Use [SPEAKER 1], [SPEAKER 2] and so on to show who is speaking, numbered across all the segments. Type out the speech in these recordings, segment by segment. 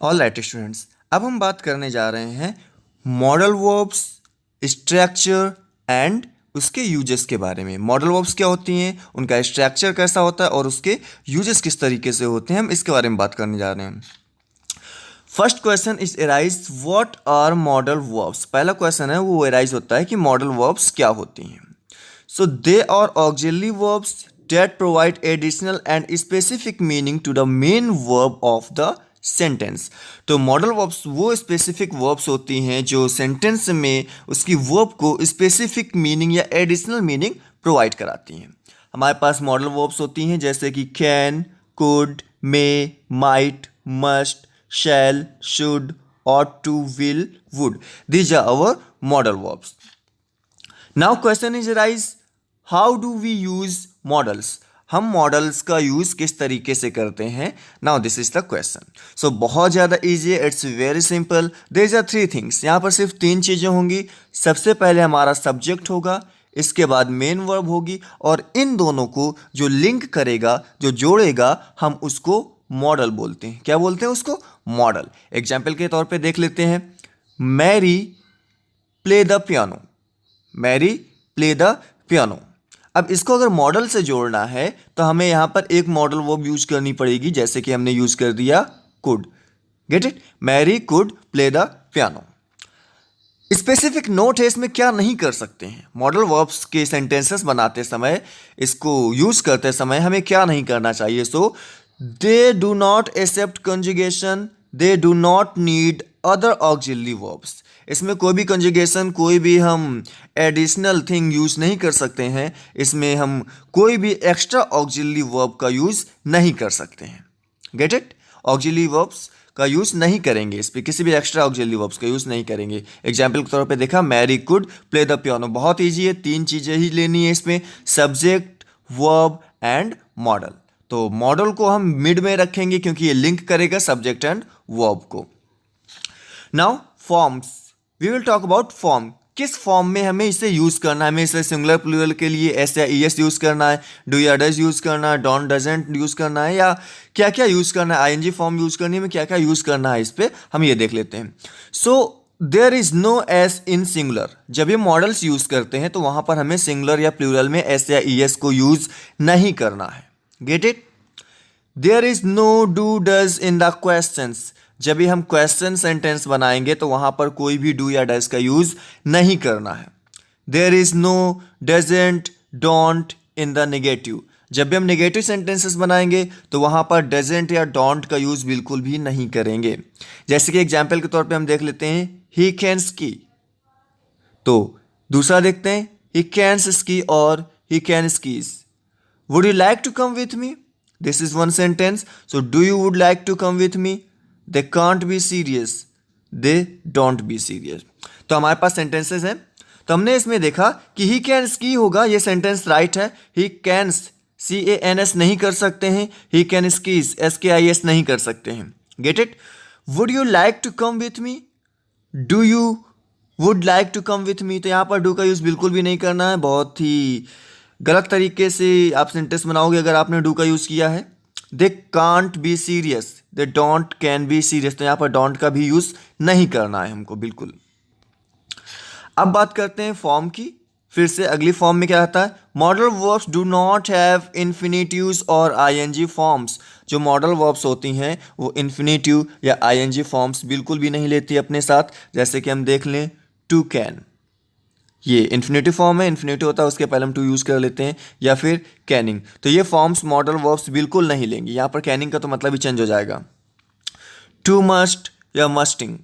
[SPEAKER 1] Alright students, अब हम बात करने जा रहे हैं मॉडल वर्ब्स, स्ट्रक्चर एंड उसके यूजेस के बारे में। मॉडल वर्ब्स क्या होती हैं, उनका स्ट्रक्चर कैसा होता है और उसके यूजेस किस तरीके से होते हैं, हम इसके बारे में बात करने जा रहे हैं। First question is arise what are modal verbs. पहला क्वेश्चन है वो एराइज होता है कि मॉडल वर्ब्स क्या होती हैं। So they are auxiliary verbs that provide additional and specific meaning to the main verb of the sentence. तो मॉडल वर्ब्स वो स्पेसिफिक वर्ब्स होती हैं जो सेंटेंस में उसकी वर्ब को स्पेसिफिक मीनिंग या एडिशनल मीनिंग प्रोवाइड कराती हैं। हमारे पास मॉडल वर्ब्स होती हैं जैसे कि can, could, may, might, must, shall, should, ought to, will, would. These are our model verbs. Now question is arise, how do we use models. हम models का use किस तरीके से करते हैं। Now this is the question. So बहुत ज़्यादा easy है, it's very simple. There are three things. यहाँ पर सिर्फ तीन चीज़ें होंगी। सबसे पहले हमारा सब्जेक्ट होगा, इसके बाद मेन वर्ब होगी और इन दोनों को जो लिंक करेगा, जो जोड़ेगा, हम उसको मॉडल बोलते हैं। क्या बोलते हैं उसको? मॉडल। एग्जाम्पल के तौर पे देख लेते हैं, Mary play the piano. Mary play the piano. अब इसको अगर मॉडल से जोड़ना है तो हमें यहां पर एक मॉडल वर्ब यूज करनी पड़ेगी, जैसे कि हमने यूज कर दिया could. Get it? Mary could play the piano. Specific note है इसमें क्या नहीं कर सकते हैं। मॉडल वर्ब्स के सेंटेंसेस बनाते समय, इसको यूज करते समय हमें क्या नहीं करना चाहिए। So they do not accept conjugation, they do not need other auxiliary verbs. इसमें कोई भी कंजुगेशन, कोई भी हम एडिशनल थिंग यूज नहीं कर सकते हैं। इसमें हम कोई भी एक्स्ट्रा ऑक्सिलरी वर्ब का यूज नहीं कर सकते हैं। Get it? ऑक्सिलरी वर्ब्स का यूज नहीं करेंगे, इस पर किसी भी एक्स्ट्रा ऑक्सिलरी वर्ब्स का यूज नहीं करेंगे। एग्जाम्पल के तौर पे देखा, Mary could play the piano. बहुत ईजी है, तीन चीजें ही लेनी है इसमें, सब्जेक्ट, वर्ब एंड मॉडल। तो मॉडल को हम मिड में रखेंगे क्योंकि ये लिंक करेगा सब्जेक्ट एंड वर्ब को। Now forms, we will talk about form. किस फॉर्म में हमें इसे यूज करना है। हमें इसे सिंगुलर प्लूरल के लिए एस या ईएस यूज करना है, डू या डज यूज करना है, डोंट डजंट यूज करना है, या क्या क्या यूज करना है, आईएनजी फॉर्म यूज करनी है, क्या क्या यूज करना है, इस पे हम ये देख लेते हैं। So there is no S in singular. जब ये मॉडल्स यूज करते हैं तो वहां पर हमें सिंगुलर या प्लूरल में एस या ईएस को यूज नहीं करना है। Get it? There is no do does in the questions. जब भी हम क्वेश्चन सेंटेंस बनाएंगे तो वहां पर कोई भी डू या डज का यूज नहीं करना है। There is no doesn't, don't in the negative. जब भी हम नेगेटिव सेंटेंसेस बनाएंगे तो वहां पर डजेंट या डोंट का यूज बिल्कुल भी नहीं करेंगे। जैसे कि एग्जाम्पल के तौर पे हम देख लेते हैं, ही कैन स्की। तो दूसरा देखते हैं, ही कैन स्की और he can skis. Would you like to come with me? This is one sentence. So do you would like to come with me? They can't be serious, they don't be serious। तो हमारे पास sentences हैं। तो हमने इसमें देखा कि ही can ski होगा, ये सेंटेंस राइट है। ही कैन्स, CANS नहीं कर सकते हैं। ही कैन स्कीज, SKIS नहीं कर सकते हैं। Get it? Would you like to come with me? Do you would like to come with me. तो यहाँ पर डू का यूज बिल्कुल भी नहीं करना है। बहुत ही गलत तरीके से आप सेंटेंस बनाओगे अगर आपने डू का यूज किया है। They can't be serious, they don't can be serious. तो यहां पर डोंट का भी यूज नहीं करना है हमको बिल्कुल। अब बात करते हैं फॉर्म की। फिर से अगली फॉर्म में क्या आता है, modal verbs do not have infinitives और आईएनजी फॉर्म्स। जो मॉडल वर्ब्स होती हैं वो इन्फिनिटिव या आईएनजी फॉर्म्स बिल्कुल भी नहीं लेती अपने साथ। जैसे कि हम देख लें, टू कैन, ये इन्फिनेटिव फॉर्म है, इन्फिनेटिव होता है उसके पहले हम टू यूज कर लेते हैं, या फिर कैनिंग। तो ये फॉर्म्स मॉडल वर्ब्स बिल्कुल नहीं लेंगी। यहां पर कैनिंग का तो मतलब ही चेंज हो जाएगा। टू मस्ट या मस्टिंग,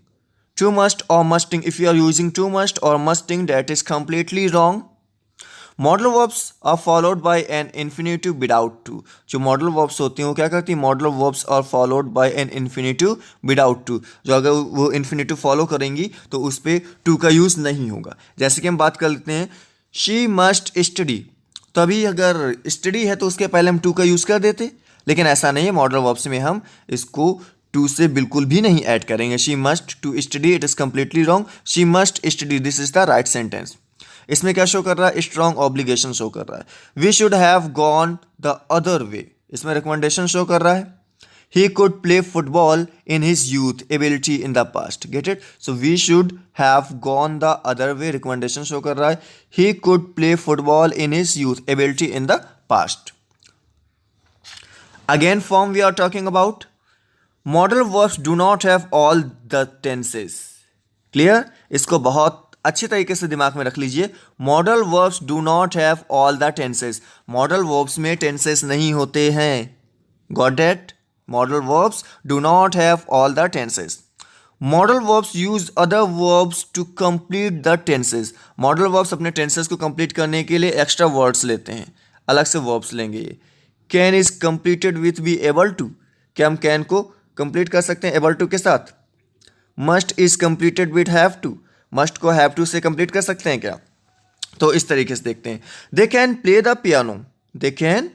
[SPEAKER 1] टू मस्ट और musting, if you are using to must और musting that is completely wrong. Modal verbs are followed by an infinitive without to. जो मॉडल वर्ब्स होती हैं वो क्या करती हैं, modal verbs are followed by an infinitive without to. जो अगर वो इन्फिनेटिव फॉलो करेंगी तो उस पर टू का यूज नहीं होगा। जैसे कि हम बात कर लेते हैं, शी मस्ट स्टडी। तो अभी अगर स्टडी है तो उसके पहले हम टू का यूज कर देते, लेकिन ऐसा नहीं है। मॉडल वर्ब्स में हम इसको टू से बिल्कुल भी नहीं ऐड करेंगे। She must to study, it is completely wrong. She must study, this is the right sentence. इसमें क्या शो कर रहा है, स्ट्रॉन्ग ऑब्लिगेशन शो कर रहा है। We should have gone the other way, इसमें रिकमेंडेशन शो कर रहा है। he could play football in his youth ability in the past. Get it? So we should have gone the other way. Recommendation show कर रहा है he could play football in his youth ability in the past. Again form we are talking about. Modal verbs do not have all the tenses. Clear? इसको बहुत अच्छी तरीके से दिमाग में रख लीजिए. Modal verbs do not have all the tenses. Modal verbs में टेंसेस नहीं होते हैं. Got that? Modal verbs do not have all the tenses. Modal verbs use other verbs to complete the tenses. Modal verbs अपने tenses को complete करने के लिए extra words लेते हैं, अलग से वर्ब्स लेंगे. Can is completed with be able to. क्या हम कैन को कंप्लीट कर सकते हैं एबल टू के साथ? Must is completed with have to. Must को हैव टू से कंप्लीट कर सकते हैं क्या? तो इस तरीके से देखते हैं. They can play the piano. They can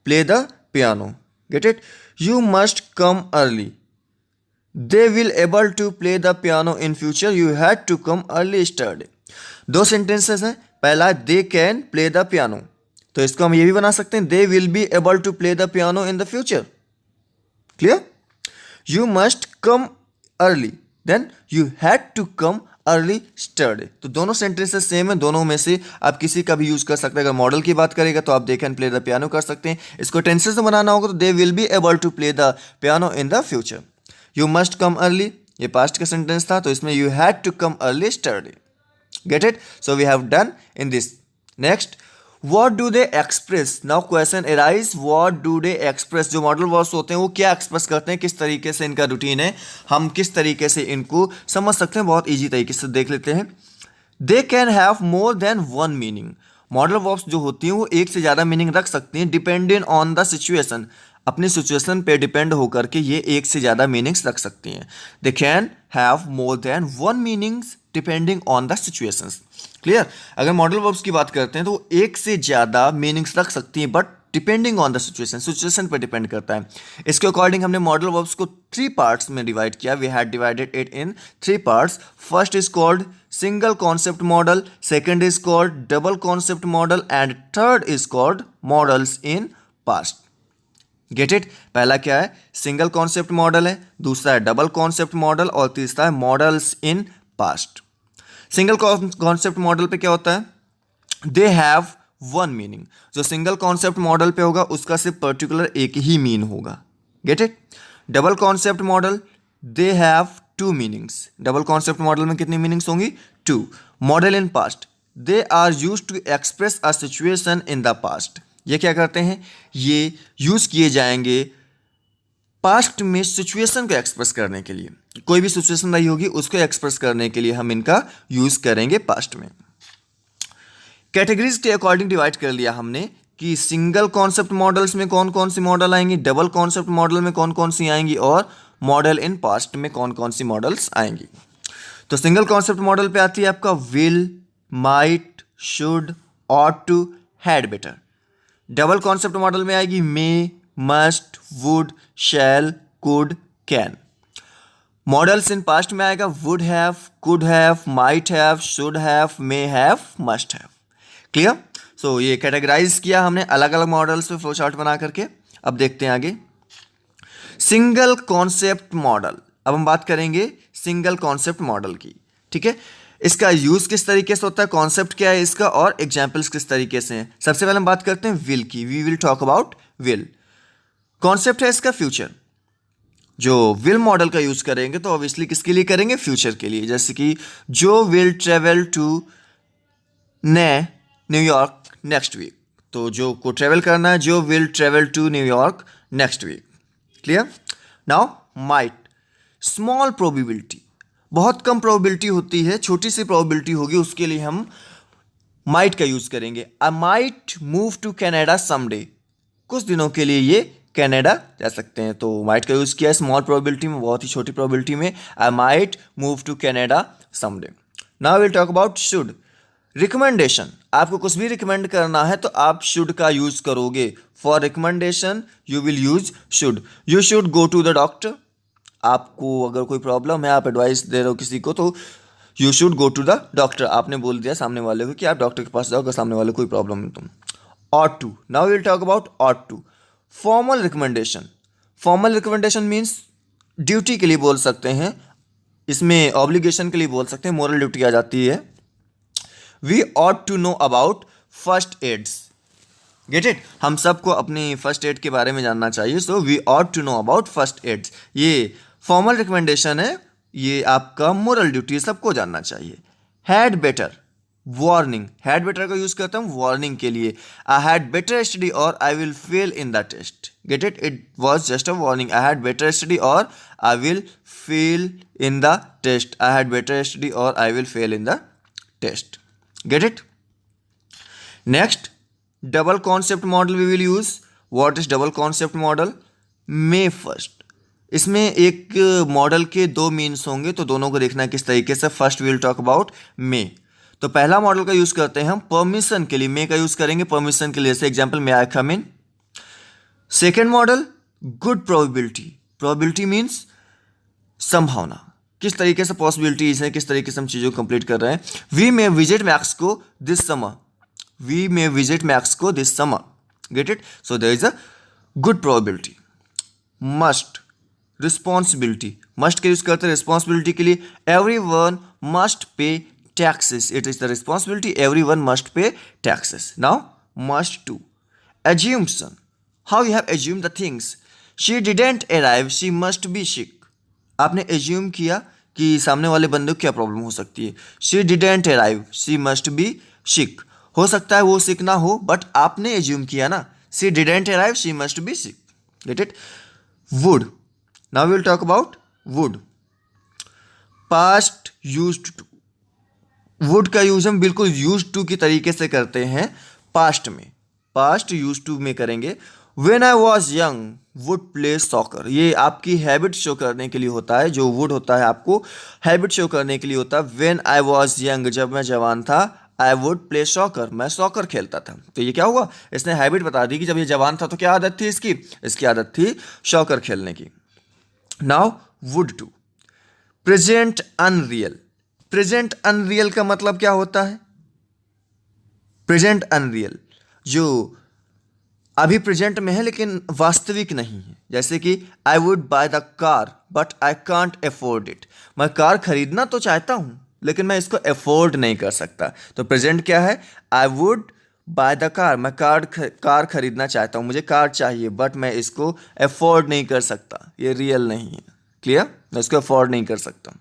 [SPEAKER 1] play the piano. Get it? You must come early. They will able to play the piano in future. You had to come early yesterday. दो sentences हैं. पहला they can play the piano, तो इसको हम ये भी बना सकते हैं they will be able to play the piano in the future. Clear? You must come early, then you had to come early yesterday. तो दोनों सेंटेंसेस सेम है, दोनों में से आप किसी का भी यूज कर सकते हैं. अगर मॉडल की बात करेगा तो आप they can play the piano कर सकते हैं. इसको टेंसेस में बनाना होगा तो they will be able to play the piano in the future. You must come early, ये पास्ट का सेंटेंस था, तो इसमें you had to come early yesterday. Get it? So we have done in this. Next, What do they express? Now question arise, what do they express? जो modal verbs होते हैं वो क्या एक्सप्रेस करते हैं, किस तरीके से इनका रूटीन है, हम किस तरीके से इनको समझ सकते हैं. बहुत इजी तरीके से देख लेते हैं. They can have more than one meaning. Modal verbs जो होती हैं वो एक से ज़्यादा मीनिंग रख सकती हैं डिपेंडेंट ऑन द सिचुएशन. अपनी सिचुएशन पे डिपेंड होकर के ये एक से ज़्यादा मीनिंग्स रख सकती हैं. They can have more than one meanings depending on the situations. Clear? अगर मॉडल वर्ब्स की बात करते हैं तो एक से ज़्यादा मीनिंग्स रख सकती हैं but depending on the situation, situation पर डिपेंड करता है. इसके अकॉर्डिंग हमने मॉडल वर्ब्स को 3 पार्ट्स में डिवाइड किया. We had divided it in 3 parts. First is called single concept modal, second is called double concept modal and third is called modals in past. Get it? पहला क्या है? Single concept model है, दूसरा है double concept model और तीसरा है modals in past. Single concept modal पे क्या होता है? They have one meaning. जो सिंगल कॉन्सेप्ट मॉडल पे होगा उसका सिर्फ पर्टिकुलर एक ही मीन होगा. Get it? Double concept modal, they have 2 meanings. Double concept modal में कितनी मीनिंग्स होंगी? 2. Modal in past, they are use to express a situation in the past. ये क्या करते हैं? ये यूज किए जाएंगे पास्ट में सिचुएशन को एक्सप्रेस करने के लिए. कोई भी सिचुएशन रही होगी उसको एक्सप्रेस करने के लिए हम इनका यूज करेंगे पास्ट में. कैटेगरीज के अकॉर्डिंग डिवाइड कर लिया हमने कि सिंगल कॉन्सेप्ट मॉडल्स में कौन कौन सी मॉडल आएंगी, डबल कॉन्सेप्ट मॉडल में कौन कौन सी आएंगी और मॉडल इन पास्ट में कौन कौन सी मॉडल्स आएंगी. तो सिंगल कॉन्सेप्ट मॉडल पे आती है आपका will, might, should, ought to, had better. Double concept modal में आएगी may, must, would, shall, could, can. Models in past में आएगा would have, could have, might have, should have, may have, must have. Clear? So ये categorize किया हमने अलग अलग models पे फ्लो चार्ट बना करके. अब देखते हैं आगे सिंगल कॉन्सेप्ट मॉडल. अब हम बात करेंगे सिंगल कॉन्सेप्ट मॉडल की. ठीक है? इसका यूज किस तरीके से होता है, कॉन्सेप्ट क्या है इसका और एग्जाम्पल्स किस तरीके से हैं. सबसे पहले हम बात करते हैं विल की. We will talk about will. Concept है इसका फ्यूचर. जो विल मॉडल का यूज करेंगे तो ऑब्वियसली किसके लिए करेंगे? फ्यूचर के लिए. जैसे कि Joe will travel to New York next week. तो जो को ट्रेवल करना है, Joe will travel to New York next week. Clear? Now might, small probability, बहुत कम प्रोबेबिलिटी होती है, छोटी सी प्रोबेबिलिटी होगी, उसके लिए हम माइट का यूज करेंगे. I might move to Canada someday. कुछ दिनों के लिए ये कनाडा जा सकते हैं. तो माइट का यूज किया स्मॉल प्रोबेबिलिटी में, बहुत ही छोटी प्रोबेबिलिटी में. I might move to Canada someday. Now will talk about should. Recommendation, आपको कुछ भी रिकमेंड करना है तो आप शुड का यूज करोगे. For recommendation you will use should. You should go to the doctor. आपको अगर कोई प्रॉब्लम है, आप एडवाइस दे रहे हो किसी को, तो you should go to the doctor. आपने बोल दिया सामने वाले को कि आप डॉक्टर के पास जाओ अगर सामने वाले को कोई प्रॉब्लम है. तुम ought to. Now will talk about ought to. Formal recommendation. Formal recommendation means duty के लिए बोल सकते हैं, इसमें ऑब्लिगेशन के लिए बोल सकते हैं, मोरल ड्यूटी आ जाती है। We ought to know about first aids, get it, हम सबको अपनी फर्स्ट एड के बारे में जानना चाहिए। So we ought to know about first aids, ये फॉर्मल रिकमेंडेशन है, ये आपका मोरल ड्यूटी, सबको जानना चाहिए। Had better, warning, had better का यूज करता हूँ वार्निंग के लिए। आई हैड बेटर स्टडी और I will fail in the test, get it, it was just a warning. I had better study और I will fail in the test, I had better study और I will fail in the test, get it. Next, double concept model we will use. What is double concept model? May first, इसमें एक model के दो means होंगे, तो दोनों को देखना है किस तरीके से। First we will talk about may, तो पहला मॉडल का यूज करते हैं हम परमिशन के लिए, मे का यूज करेंगे परमिशन के लिए, जैसे example may I come in. Second model good probability, probability means संभावना, किस तरीके से पॉसिबिलिटीज है, किस तरीके से हम चीजों को कंप्लीट कर रहे हैं। वी मे विजिट मैक्स को this summer, we may visit Mexico this summer, get it, so there is a good probability। must, responsibility, must का यूज करते हैं responsibility के लिए। everyone must pay taxes, it is the responsibility, everyone must pay taxes। now must to, assumption, how you have assumed the things, she didn't arrive, she must be sick, आपने assume किया कि सामने वाले बंदे को क्या प्रॉब्लम हो सकती है। she didn't arrive, she must be sick, हो सकता है वो सिक ना हो, बट आपने एज्यूम किया ना, she didn't arrive, she must be sick, get it. Would, now we will talk about would. Past used to, would का यूज हम बिल्कुल यूज्ड टू की तरीके से करते हैं पास्ट में, पास्ट यूज्ड टू में करेंगे। When I was young would play soccer, ये आपकी हैबिट शो करने के लिए होता है, जो वुड होता है आपको हैबिट शो करने के लिए होता है। व्हेन आई वाज यंग, जब मैं जवान था, आई वुड प्ले सॉकर, मैं सॉकर खेलता था। तो ये क्या हुआ, इसने हैबिट बता दी कि जब ये जवान था तो क्या आदत थी इसकी, इसकी आदत थी सॉकर खेलने की। Now would to, present unreal, present unreal का मतलब क्या होता है? प्रेजेंट अनरियल, जो अभी प्रेजेंट में है लेकिन वास्तविक नहीं है, जैसे कि I would by the car but I can't afford it, मैं कार खरीदना तो चाहता हूं लेकिन मैं इसको अफोर्ड नहीं कर सकता। तो प्रेजेंट क्या है, I would by the car, मैं कार खरीदना चाहता हूँ, मुझे कार चाहिए, बट मैं इसको अफोर्ड नहीं कर सकता, ये रियल नहीं है, क्लियर, मैं इसको अफोर्ड नहीं कर सकता।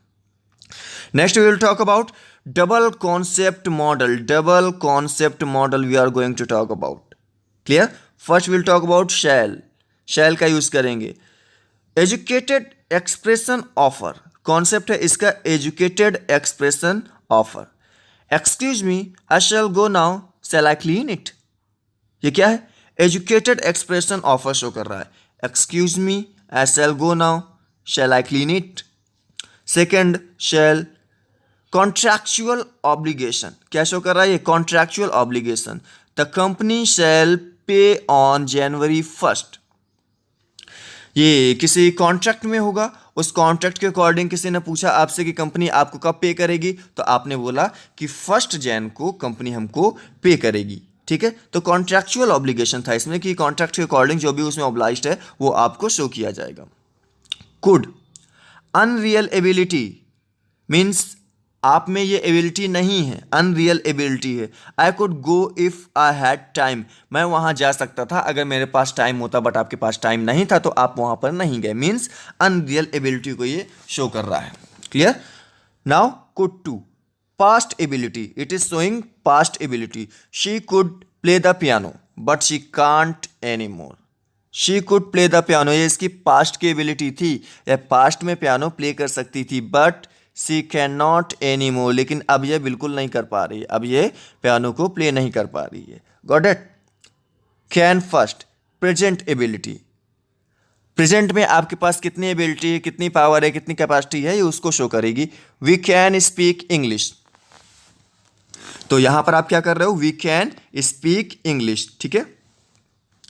[SPEAKER 1] Next we will talk about double concept model, double concept model we are going to talk about, clear. First will talk about shall, shall का यूज करेंगे। एजुकेटेड एक्सप्रेशन ऑफर, कॉन्सेप्ट है इसका educated expression offer. Excuse me I shall go now, shall I clean it, ये क्या है, educated expression offer show कर रहा है। Excuse me I shall go now, shall I clean it. Second shall, contractual obligation, क्या show कर रहा है ये, contractual obligation. The company shall pay on जनवरी 1, ये किसी कॉन्ट्रैक्ट में होगा, उस कॉन्ट्रैक्ट के अकॉर्डिंग किसी ने पूछा आपसे कि कंपनी आपको कब पे करेगी, तो आपने बोला कि 1 जैन को कंपनी हमको पे करेगी, ठीक है। तो कॉन्ट्रैक्चुअल ऑब्लिगेशन था इसमें कि कॉन्ट्रैक्ट के अकॉर्डिंग जो भी उसमें ऑब्लाइज्ड है वो आपको शो किया जाएगा। कुड, अनरियल एबिलिटी मीन्स आप में ये एबिलिटी नहीं है, अनरियल एबिलिटी है। I could go if I had time, मैं वहां जा सकता था अगर मेरे पास टाइम होता, बट आपके पास टाइम नहीं था तो आप वहां पर नहीं गए, मीन्स अनरियल एबिलिटी को ये शो कर रहा है, clear. Now could to, past ability, it is showing past ability. She could play the piano but she can't any more, she could play the piano, ये इसकी पास्ट की ability थी, या पास्ट में पियानो प्ले कर सकती थी, but she can not any more, लेकिन अब ये बिल्कुल नहीं कर पा रही है, अब ये पियानो को प्ले नहीं कर पा रही है, got it. Can first, present ability, present में आपके पास कितनी एबिलिटी है, कितनी पावर है, कितनी कैपेसिटी है, ये उसको शो करेगी। वी कैन स्पीक इंग्लिश, तो यहां पर आप क्या कर रहे हो, वी कैन स्पीक इंग्लिश, ठीक है,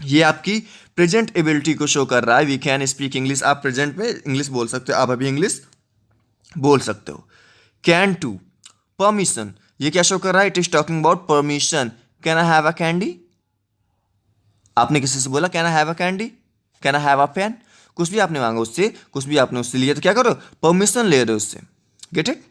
[SPEAKER 1] ये आपकी प्रेजेंट एबिलिटी को शो कर रहा है। वी कैन स्पीक इंग्लिश, आप प्रेजेंट में इंग्लिश बोल सकते हो, आप अभी इंग्लिश बोल सकते हो। कैन टू, परमिशन, ये क्या शो कर रहा है, it is talking about permission. Can I have a candy, आपने किसी से बोला can I have a candy, can I have a pen, कुछ भी आपने मांगा उससे, कुछ भी आपने उससे लिया, तो क्या करो, परमिशन ले रहे हो उससे। Get it.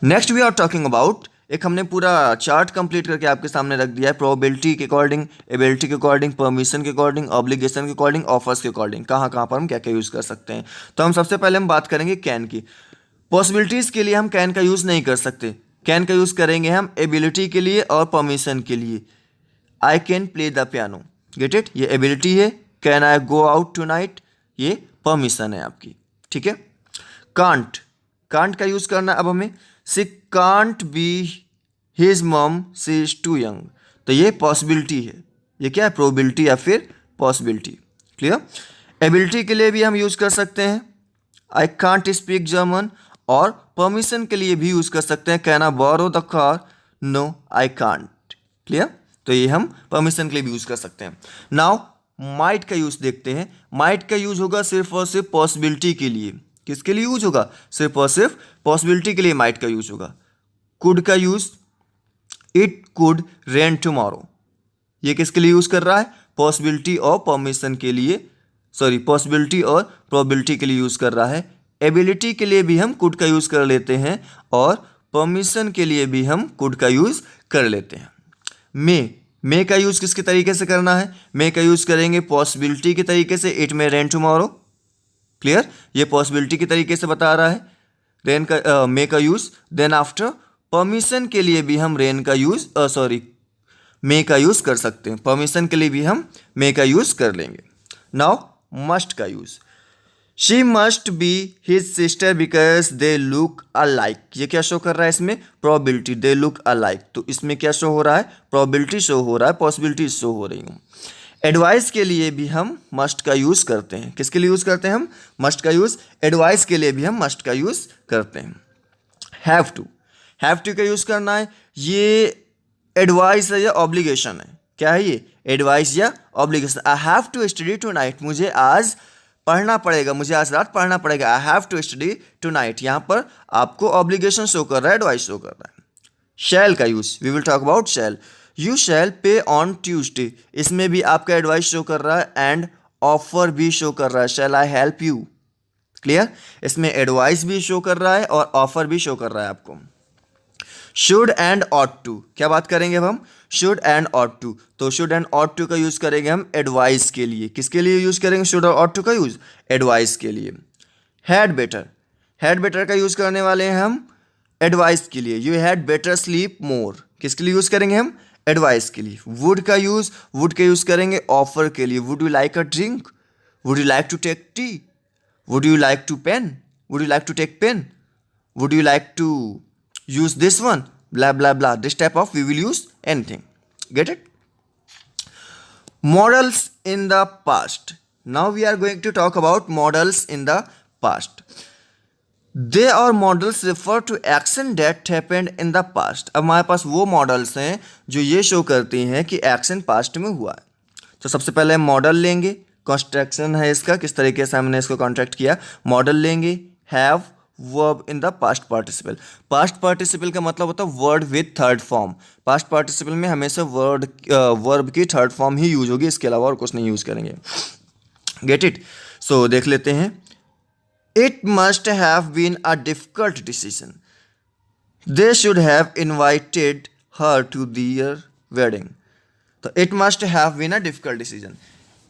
[SPEAKER 1] Next we are talking about, एक हमने पूरा चार्ट कंप्लीट करके आपके सामने रख दिया है, प्रोबेबिलिटी के अकॉर्डिंग, एबिलिटी के अकॉर्डिंग, परमिशन के अकॉर्डिंग, ऑब्लिगेशन के अकॉर्डिंग, ऑफर्स के अकॉर्डिंग, कहाँ कहाँ पर हम क्या क्या यूज़ कर सकते हैं। तो हम सबसे पहले हम बात करेंगे कैन की। पॉसिबिलिटीज़ के लिए हम कैन का यूज़ नहीं कर सकते, कैन का यूज़ करेंगे हम एबिलिटी के लिए और परमिशन के लिए। I can play the piano, get it, ये एबिलिटी है। Can I go out tonight, ये परमिशन है आपकी, ठीक है। कांट, कांट का यूज़ करना अब हमें, सी कांट बी हिज मम, सी इज टू यंग, तो ये पॉसिबिलिटी है, ये क्या है, प्रोबेबिलिटी या फिर पॉसिबिलिटी। क्लियर। एबिलिटी के लिए भी हम यूज़ कर सकते हैं, आई कांट स्पीक जर्मन, और परमिशन के लिए भी यूज़ कर सकते हैं, can I borrow the car, no I can't. Clear. तो ये हम परमिशन के लिए भी यूज़ कर सकते हैं। नाउ माइट का यूज़ देखते हैं। माइट का यूज़ होगा सिर्फ और सिर्फ पॉसिबिलिटी के लिए। किसके लिए यूज होगा, सिर्फ और सिर्फ पॉसिबिलिटी के लिए माइट का यूज होगा। कुड का use, it could rain tomorrow, ये किसके लिए यूज कर रहा है, पॉसिबिलिटी और परमिशन के लिए, सॉरी पॉसिबिलिटी और प्रोबेबिलिटी के लिए यूज कर रहा है। एबिलिटी के लिए भी हम कुड का यूज कर लेते हैं और परमिशन के लिए भी हम कुड का यूज कर लेते हैं। मे का यूज किसके तरीके से करना है, मे का यूज करेंगे पॉसिबिलिटी के तरीके से, it may rain tomorrow. Clear, ये पॉसिबिलिटी के तरीके से बता रहा है रेन का, मे का यूज। देन आफ्टर परमिशन के लिए भी हम रेन का यूज, मे का यूज कर सकते हैं, परमिशन के लिए भी हम मे का यूज कर लेंगे। नाउ मस्ट का use, she must be his sister because they look alike, ये क्या शो कर रहा है इसमें, प्रोबेबिलिटी, दे लुक अलाइक, तो इसमें क्या शो हो रहा है, प्रोबेबिलिटी शो हो रहा है, पॉसिबिलिटी शो हो रही हूँ। एडवाइस के लिए भी हम मस्ट का यूज करते हैं, किसके लिए यूज करते हैं हम, मस्ट का यूज, एडवाइस के लिए भी हम मस्ट का यूज करते हैं। हैव टू का यूज करना है, ये एडवाइस है या ऑब्लिगेशन है, क्या है ये, एडवाइस या obligation. I have to study tonight, मुझे आज पढ़ना पड़ेगा, मुझे आज रात पढ़ना पड़ेगा, I have to study tonight, यहाँ पर आपको ऑब्लिगेशन शो कर रहा है, एडवाइस शो कर रहा है। शैल का use, we will talk about shall, you shall pay on Tuesday, इसमें भी आपका एडवाइस शो कर रहा है एंड ऑफर भी शो कर रहा है, शैल आई हेल्प यू। क्लियर, इसमें एडवाइस भी शो कर रहा है और ऑफर भी शो कर रहा है आपको। शुड एंड ऑट टू, क्या बात करेंगे अब हम, शुड एंड ऑट टू, तो शुड एंड ऑट टू का यूज करेंगे हम एडवाइस के लिए, किसके लिए यूज करेंगे शुड और ऑट टू का यूज, एडवाइस के लिए। हैड बेटर का यूज करने वाले हैं हम एडवाइस के लिए, यू हैड बेटर स्लीप मोर, किसके लिए यूज करेंगे हम, एडवाइस के लिए। वुड का यूज करेंगे ऑफर के लिए, would you like a drink, would you like to take tea, would you like to pen, would you like to take pen, would you like to use this one, blah blah blah, this type of we will use anything. Get it? Models in the past, now we are going to talk about models in the past. They are models refer to action that happened in the past. अब हमारे पास वो models हैं जो ये show करती हैं कि action past में हुआ है। तो सबसे पहले हम मॉडल लेंगे, कंस्ट्रक्शन है इसका, किस तरीके से हमने इसको कॉन्ट्रैक्ट किया, मॉडल लेंगे, have verb in the past participle, past participle का मतलब होता है word with third form, past participle में हमेशा वर्ब की थर्ड फॉर्म ही यूज होगी, इसके अलावा और कुछ नहीं यूज करेंगे। गेट इट, सो देख लेते हैं। It must have been a difficult decision, they should have invited her to their wedding, तो it must have been a difficult decision,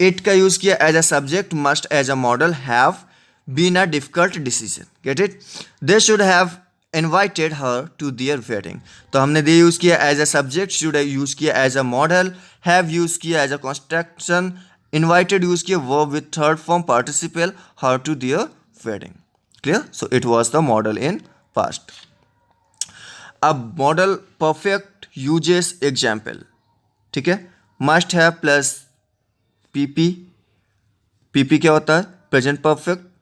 [SPEAKER 1] it का यूज किया as a subject, must as a model, have been a difficult decision. Get it? They should have invited her to their wedding. तो हमने they use किया as a subject, should use किया as a model, have use किया as a construction, invited use किया verb with third form participle, her to their wedding. Clear? So it was the model in past. अब modal perfect uses example, ठीक है, must have plus PP, PP क्या होता है, present perfect,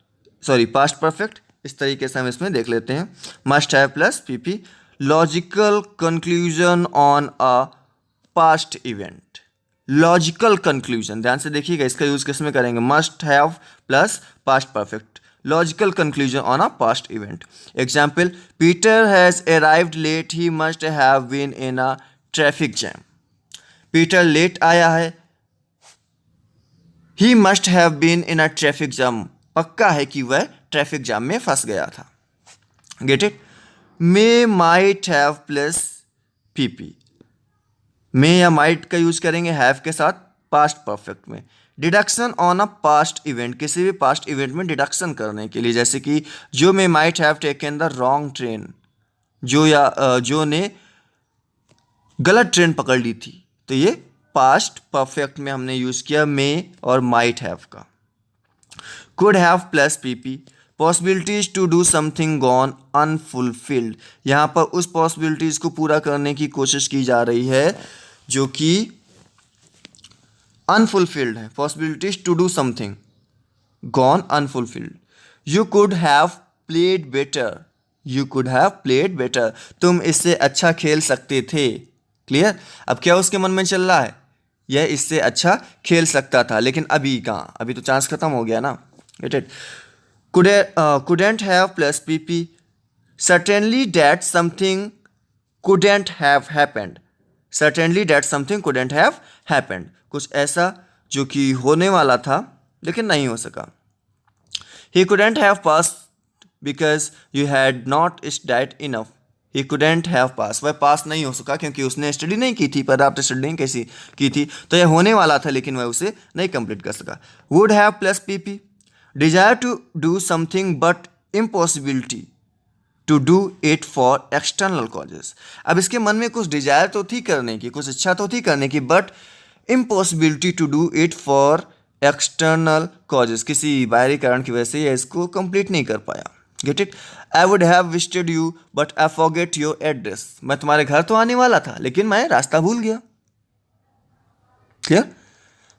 [SPEAKER 1] sorry past perfect, इस तरीके से हम इसमें देख लेते हैं, must have plus PP. Logical conclusion on a past event, logical conclusion, ध्यान से देखिएगा इसका यूज किस में करेंगे, must have plus past perfect, logical conclusion on a past event. Example, Peter has arrived late, he must have been in a traffic jam, Peter late आया है, he must have been in a traffic jam, पक्का है कि वह traffic jam में फंस गया था। Get it. May might have plus PP, may या माइट का यूज करेंगे हैव के साथ पास्ट परफेक्ट में। Deduction on a past event, किसी भी पास्ट इवेंट में डिडक्शन करने के लिए, जैसे कि जो मे might have taken the wrong train, जो ने गलत ट्रेन पकड़ ली थी, तो ये पास्ट परफेक्ट में हमने यूज किया मे और माइट हैव का। Could have plus PP, possibilities to do something gone unfulfilled, यहाँ पर उस पॉसिबिलिटीज को पूरा करने की कोशिश की जा रही है जो कि अनफुलफिल्ड है। Possibilities to do something gone unfulfilled. You could have played better, you could have played better, तुम इससे अच्छा खेल सकते थे। क्लियर। अब क्या उसके मन में चल रहा है, यह इससे अच्छा खेल सकता था, लेकिन अभी कहाँ, अभी तो चांस खत्म हो गया ना। Get it. couldn't have plus pp, certainly that something couldn't have happened, certainly that something couldn't have happened, कुछ ऐसा जो कि होने वाला था लेकिन नहीं हो सका। he couldn't have passed because you had not studied enough, he couldn't have passed, वह पास नहीं हो सका क्योंकि उसने स्टडी नहीं की थी, पर्याप्त स्टडी नहीं कैसी की थी, तो यह होने वाला था लेकिन वह उसे नहीं कंप्लीट कर सका। would have plus pp, desire to do something but impossibility to do it for external causes, अब इसके मन में कुछ डिजायर तो थी करने की, कुछ इच्छा तो थी करने की, but impossibility to do it for external causes, किसी बाहरी कारण की वजह से यह इसको कंप्लीट नहीं कर पाया। Get it. I would have visited you but I forget your address, मैं तुम्हारे घर तो आने वाला था लेकिन मैं रास्ता भूल गया। क्लियर।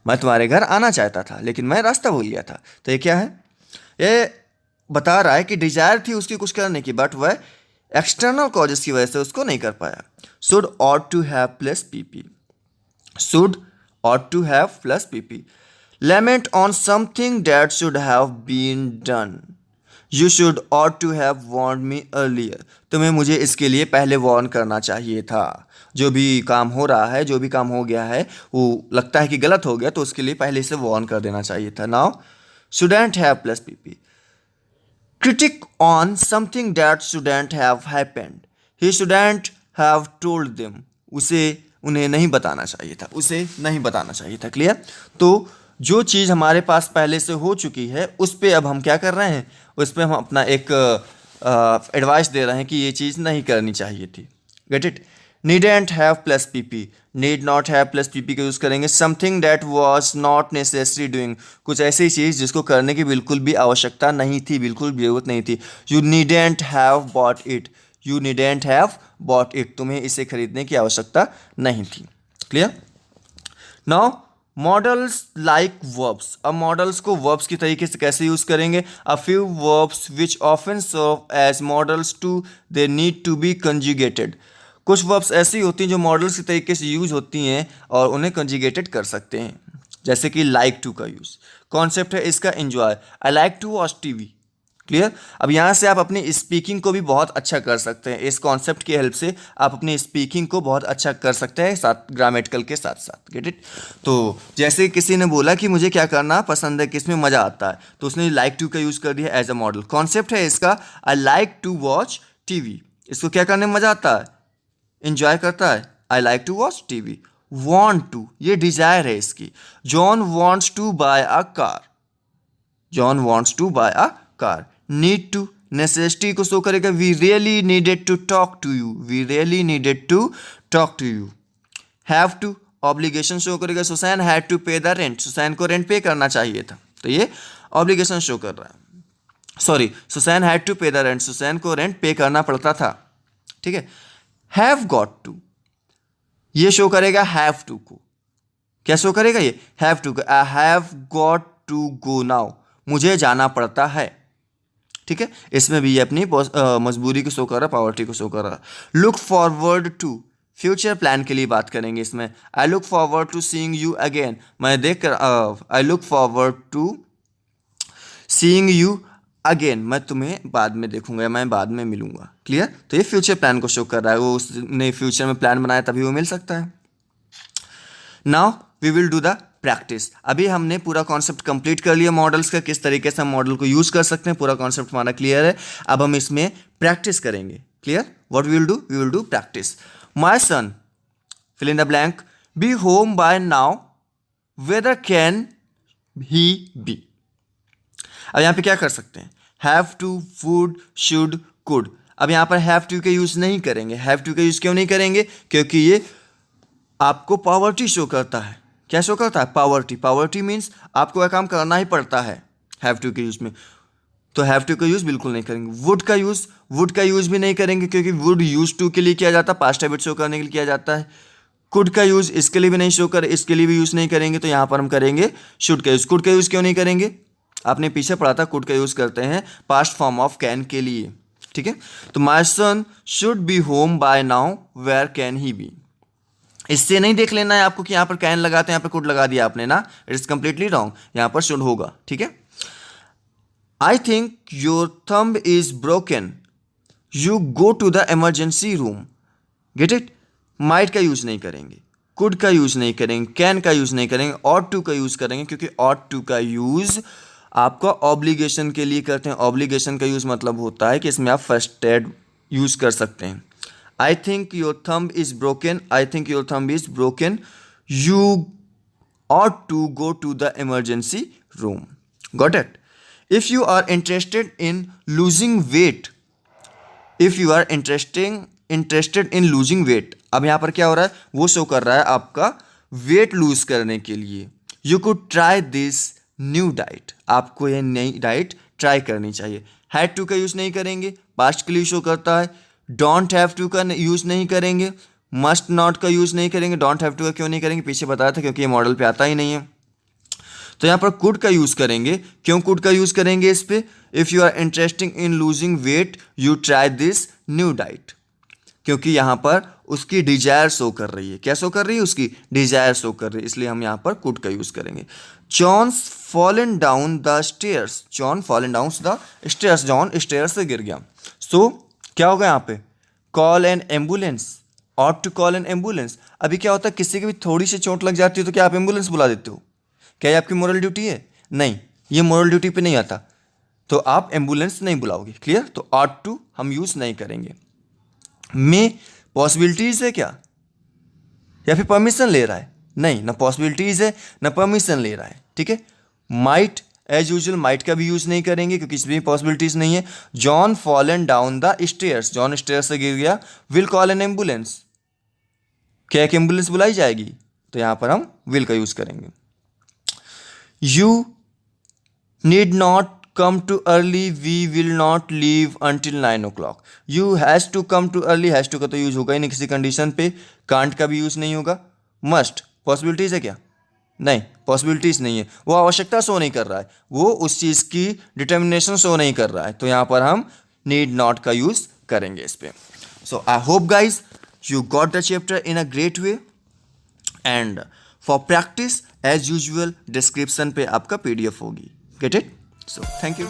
[SPEAKER 1] मैं तुम्हारे घर आना चाहता था लेकिन मैं रास्ता भूल गया था, तो ये क्या है, ये बता रहा है कि डिजायर थी उसकी कुछ करने की, बट वह एक्सटर्नल कॉजेस की वजह से उसको नहीं कर पाया। Should ought to have plus PP, should ought to have plus PP. Lament on something that should have been done, you should ought to have warned me earlier, तुम्हें मुझे इसके लिए पहले वार्न करना चाहिए था। जो भी काम हो रहा है, जो भी काम हो गया है, वो लगता है कि गलत हो गया, तो उसके लिए पहले से वार्न कर देना चाहिए था। Now shouldn't have plus PP. Critic on something that shouldn't have happened, he shouldn't have told them, उसे उन्हें नहीं बताना चाहिए था, उसे नहीं बताना चाहिए था। क्लियर। तो जो चीज़ हमारे पास पहले से हो चुकी है उस पर अब हम क्या कर रहे हैं, उस पर हम अपना एक एडवाइस दे रहे हैं कि ये चीज़ नहीं करनी चाहिए थी। Get it. Needn't have plus PP, need not have plus PP का यूज़ करेंगे। Something that was not necessary doing, कुछ ऐसी चीज़ जिसको करने की बिल्कुल भी आवश्यकता नहीं थी, बिल्कुल भी जरूरत नहीं थी। You needn't have bought it, you needn't have bought it, तुम्हें इसे खरीदने की आवश्यकता नहीं थी। Clear. Now models like verbs, अब मॉडल्स को वर्ब्स की तरीके से कैसे यूज करेंगे। A few verbs which often serve as models to they need to be conjugated, कुछ वर्ब्स ऐसी होती हैं जो मॉडल्स के तरीके से यूज होती हैं और उन्हें कंजुगेटेड कर सकते हैं, जैसे कि लाइक टू का यूज। कॉन्सेप्ट है इसका enjoy, I like to watch TV. Clear. अब यहाँ से आप अपनी स्पीकिंग को भी बहुत अच्छा कर सकते हैं, इस कॉन्सेप्ट की हेल्प से आप अपनी स्पीकिंग को बहुत अच्छा कर सकते हैं, साथ ग्रामेटिकल के साथ साथ। Get it. तो जैसे किसी ने बोला कि मुझे क्या करना पसंद है, किसमें मज़ा आता है, तो उसने लाइक टू का यूज़ कर दिया एज अ मॉडल। कॉन्सेप्ट है इसका I like to watch TV, इसको क्या करने में मज़ा आता है, इंजॉय करता है, I like to watch TV. Want to, ये डिजायर है इसकी। John wants to buy a car, John wants to buy a car. Need to, necessity को शो करेगा, we really needed to talk to you, we really needed to talk to you. Have to, obligation show करेगा, Susan had to pay the rent, Susan को rent pay करना चाहिए था, तो ये obligation show कर रहा है। Sorry, Susan had to pay the rent, Susan को रेंट पे करना पड़ता था। ठीक है। हैव गॉट टू, ये शो करेगा हैव टू को, क्या शो करेगा ये, हैव टू को। I have got to go now, मुझे जाना पड़ता है। ठीक है। इसमें भी ये अपनी मजबूरी को शो कर रहा है, पॉवर्टी को शो कर रहा है। Look forward to, future plan के लिए बात करेंगे इसमें। I look forward to seeing you again, मैं देख कर, I look forward to seeing you again, मैं तुम्हें बाद में देखूंगा, मैं बाद में मिलूंगा। क्लियर। तो ये फ्यूचर प्लान को शो कर रहा है, वो उसने फ्यूचर में प्लान बनाया तभी वो मिल सकता है। Now we will do the practice. अभी हमने पूरा कॉन्सेप्ट कंप्लीट कर लिया मॉडल्स का, किस तरीके से हम मॉडल को यूज कर सकते हैं, पूरा कॉन्सेप्ट हमारा क्लियर है। अब हम इसमें प्रैक्टिस करेंगे। Clear? What we will do practice. My son, fill in the blank, be home by now, whether can he be। अब यहां पे क्या कर सकते हैं, have to, would, should, could। अब यहां पर have to का यूज नहीं करेंगे। have to का यूज क्यों नहीं करेंगे? क्योंकि ये आपको पॉवर्टी शो करता है। क्या शो करता है? पॉवर्टी। पॉवर्टी मीन्स आपको वह काम करना ही पड़ता है have to के यूज में, तो हैव टू का यूज बिल्कुल नहीं करेंगे। वुड का यूज भी नहीं करेंगे, क्योंकि वुड यूज टू के लिए किया जाता है, पास्ट हैबिट शो करने के लिए किया जाता है। कुड का यूज इसके लिए भी नहीं शो कर, इसके लिए भी यूज नहीं करेंगे, तो यहां पर हम करेंगे शुड का यूज। कुड का यूज क्यों नहीं करेंगे? आपने पीछे पढ़ा था, कुड का यूज करते हैं पास्ट फॉर्म ऑफ कैन के लिए। ठीक है, तो my son should be home by now, where can he be. इससे नहीं देख लेना है आपको कि यहां पर कैन लगाते हैं, यहां पर कुड लगा दिया आपने ना, इट इज कंप्लीटली रॉन्ग, यहां पर शुड होगा। ठीक है, I think your thumb is broken. You go to the emergency room. Get it? Might का यूज नहीं करेंगे, could का यूज नहीं करेंगे, can का यूज नहीं करेंगे, ought to का यूज करेंगे, क्योंकि ought to का यूज आपका ऑब्लिगेशन के लिए करते हैं। ऑब्लिगेशन का यूज मतलब होता है कि इसमें आप फर्स्ट एड यूज कर सकते हैं। I think your thumb is broken. I think your thumb is broken. You ought to go to the emergency room. Got it? If you are interested in losing weight, if you are interested in losing weight, अब यहां पर क्या हो रहा है, वो show कर रहा है आपका वेट लूज करने के लिए। You could try this new diet, आपको यह नई डाइट ट्राई करनी चाहिए। had to का यूज नहीं करेंगे, पास्ट के लिए शो करता है। don't have to का यूज नहीं करेंगे, must not का यूज नहीं करेंगे। don't have to का क्यों नहीं करेंगे, पीछे बताया था, क्योंकि ये मॉडल पे आता ही नहीं है। तो यहां पर कुड का यूज करेंगे। क्यों कुड का यूज करेंगे इस पे? If you are interesting in losing weight, you try this new diet, क्योंकि यहां पर उसकी डिजायर शो कर रही है। क्या शो कर रही है? उसकी डिजायर शो कर रही है, इसलिए हम यहां पर कुड का यूज करेंगे। John's fallen down the stairs, John fallen down the stairs, John stair से गिर गया। सो क्या होगा यहां पे? Call an ambulance, ought to call an ambulance. अभी क्या होता है, किसी की भी थोड़ी सी चोट लग जाती है तो क्या आप एम्बुलेंस बुला देते हो? क्या ये आपकी मोरल ड्यूटी है? नहीं, ये मोरल ड्यूटी पे नहीं आता, तो आप एम्बुलेंस नहीं बुलाओगे। क्लियर? तो ऑट टू हम यूज नहीं करेंगे। में पॉसिबिलिटीज है क्या, या फिर परमिशन ले रहा है? नहीं, ना पॉसिबिलिटीज है ना परमिशन ले रहा है। ठीक है, माइट एज यूजुअल माइट का भी यूज नहीं करेंगे, क्योंकि इसमें पॉसिबिलिटीज नहीं है। John fallen down the stairs, John stairs से गिर गया। विल कॉल एन एम्बुलेंस, क्या एक एम्बुलेंस बुलाई जाएगी? तो यहां पर हम विल का यूज करेंगे। You need not come too early. We will not leave until 9 o'clock. You has to come too early. Has to का तो यूज होगा ही नहीं किसी कंडीशन पे। can't का भी यूज नहीं होगा। must पॉसिबिलिटीज है क्या? नहीं, पॉसिबिलिटीज नहीं है, वो आवश्यकता शो नहीं कर रहा है, वो उस चीज की डिटर्मिनेशन शो नहीं कर रहा है, तो यहां पर हम need not का यूज करेंगे इस पे। So I hope guys you got the chapter in a great way, and for practice as usual description पे आपका PDF होगी। Get it? So thank you.